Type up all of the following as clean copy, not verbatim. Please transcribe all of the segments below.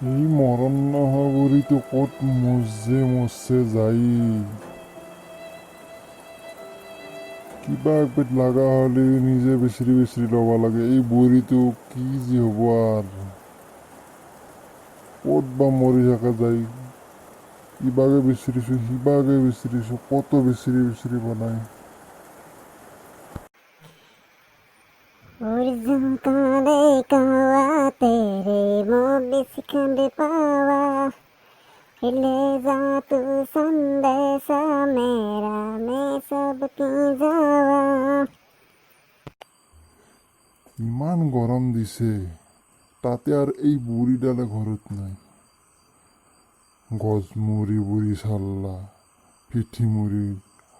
এই মৰণ নোহোৱা বুঢ়ীটো ক'ত মৰছে যাই কিবা একবিধ লগা হ'লে নিজে বেচৰি বেচৰি ল'ব লাগে। এই বুঢ়ীটো কি যে হ'ব আৰু ক'ত বা মৰি থকা যায়। ইবাগে বিচাৰিছোঁ সিবাগে বিচাৰিছোঁ কত বিচাৰি বিচাৰি বনাই। अर्जुन काले कावा तेरे मोबे सिखंड पावा ले जा तू संदेशा मेरा मैं सबकी जावा। ইমান গৰম দিছে তাতে আৰ এই বুঢ়ীডালে ঘৰত নাই। গজমুৰি বুঢ়ী চাল্লা পিঠিমুৰি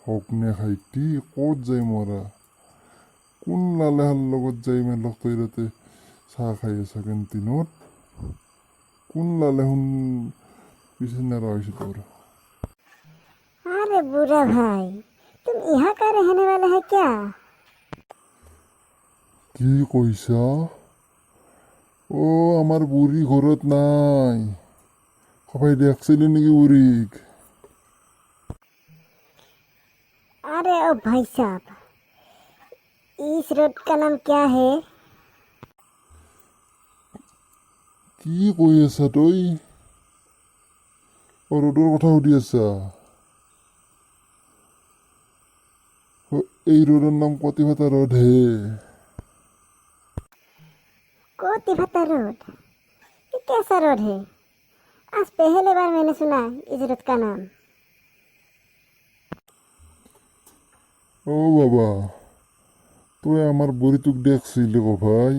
হকনে খাইটি ক'ত যায় মৰা। কোন লালেহাৰ লগত যাই মেলক তই তাতে চাহ খাই আছা কেণ্টিনত। কোন লালে শুন পিছে নেৰাইছো তোৰ। अरे बुरा भाई तुम यहाँ का रहने वाला है क्या? কি কইছা? ও আমার বুঢ়ী ঘৰত নাই। সবাই দেখছিলি নেকি বুঢ়ীক? अरे ओ भाई साहब इस रोड का नाम क्या है? কি কৈ আছা তই? ৰ'দৰ কথা সুধি আছা? এই রোডের নাম কতিভাতা রোড হে। कोती भत्ता रोड ये कैसा रोड है? आज पहले बार मैंने सुना इस रोड का नाम। ও বাবা তুই আমার বুড়ি তোক দেখছিলি গো ভাই।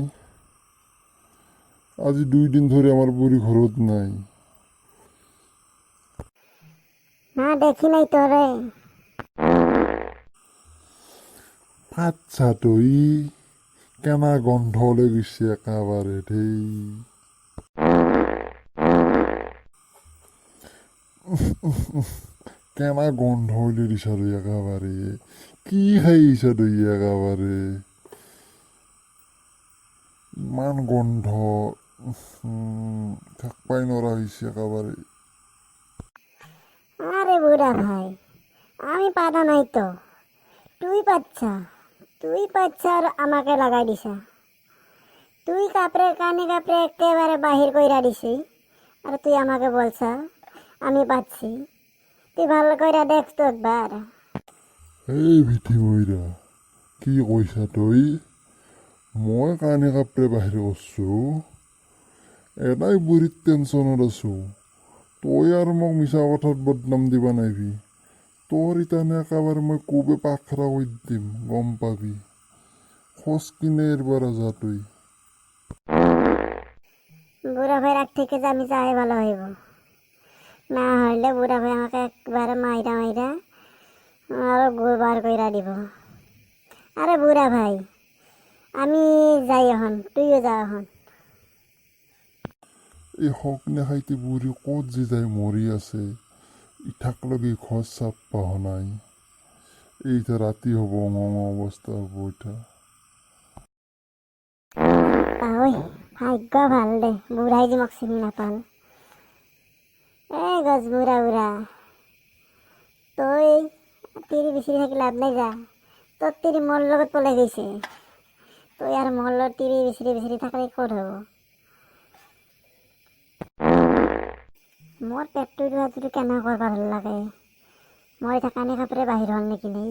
আজি 2 দিন ধরে আমার বুড়ি ঘৰত নাই। না দেখি নাই তোৰে। আচ্ছা তুই কেনা গন্ধ ওলাই গৈছে একেবাৰে ধেই। কেনা গন্ধ ওলাই দিছা তুই একেবাৰে। কি খাইছা তুই একেবাৰে ইমান গন্ধ থাকবাই নৰা হৈছে একেবাৰে। আরে বুড়া ভাই আমি পাতা নাই তো তুই পাচ্ছা আর আমাকে লাগাই দিছা। তুই কাপড়ে কানে কাপড়ে একেবারে বাহির কইরা দিছি আর তুই আমাকে বলছা আমি পাচ্ছি। তুই ভালো কইরা দেখ তো একবার। এই ভিঠি মইরা কি কইছা তই? মই কানে কাপড়ে বাহিৰ কৰছো এটাই বুঢ়ীত টেনশ্যনত আছো। তই আৰু মোক মিছা কথাত বদনাম দিবা নাইবি। তোৰ ইতানে একেবাৰে মই কোবে পাখৰা কৰি দিম গম পাবি। খোজ কিনে এরবার যা তুই। বুড়া ভাই রাগ থেকে যে আমি যাই ভালো হইব না হইলে বুড়া ভাই আমাকে একবারে মাইরা মাইরা আরো গোবার কইরা দিব। আরে বুড়া ভাই আমি যাই এখন তুইও যা এখন। এই হকনে খাইতে বুঢ়ী ক'ত যে যাই মৰি আছে ইঠাক লগে খোজ চাপ পাহ নাই। এইটা ৰাতি হ'ব অৱস্থা হ'ব এটা। ওই ভাগ্য ভাল দে বুড়াই যে মোক চিনি নাপাল। এই গছ বুড়া বুড়া তই তিৰি বিচৰি থাকি লাভ নাই যা। তোৰ তিৰি মোৰ লগত পলাই গৈছে। তই আৰ মোৰ লগত তিৰি বিচৰি বিচৰি থাকলে ক'ত হ'ব। মোৰ পেটটো যদি কেনে কৰিব ভাল লাগে। মই এতিয়া কানি কাপোৰে বাহিৰ হ'ল নেকি নে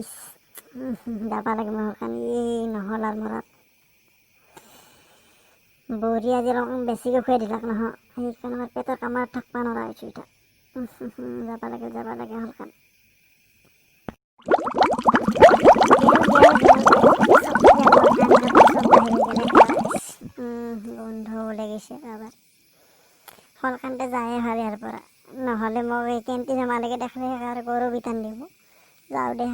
যাবা লাগে মোৰ কানি নহ'ল আৰু মৰত। বুঢ়ী আজি অলপ বেছিকৈ খুৱাই দিলাক নহয় সেইকাৰণে আমাৰ পেটৰ কামাৰ থাকবা নোৱাৰা হৈছোঁ এতিয়া। যাবা লাগে হলকান। বন্ধ লাগিছে আবার হলকানতে যায় ভাবি আর পরা নহলে মোক এই কেন্টিনের মালিকে দেখলে আর গরু বিতান দিব। যাও দে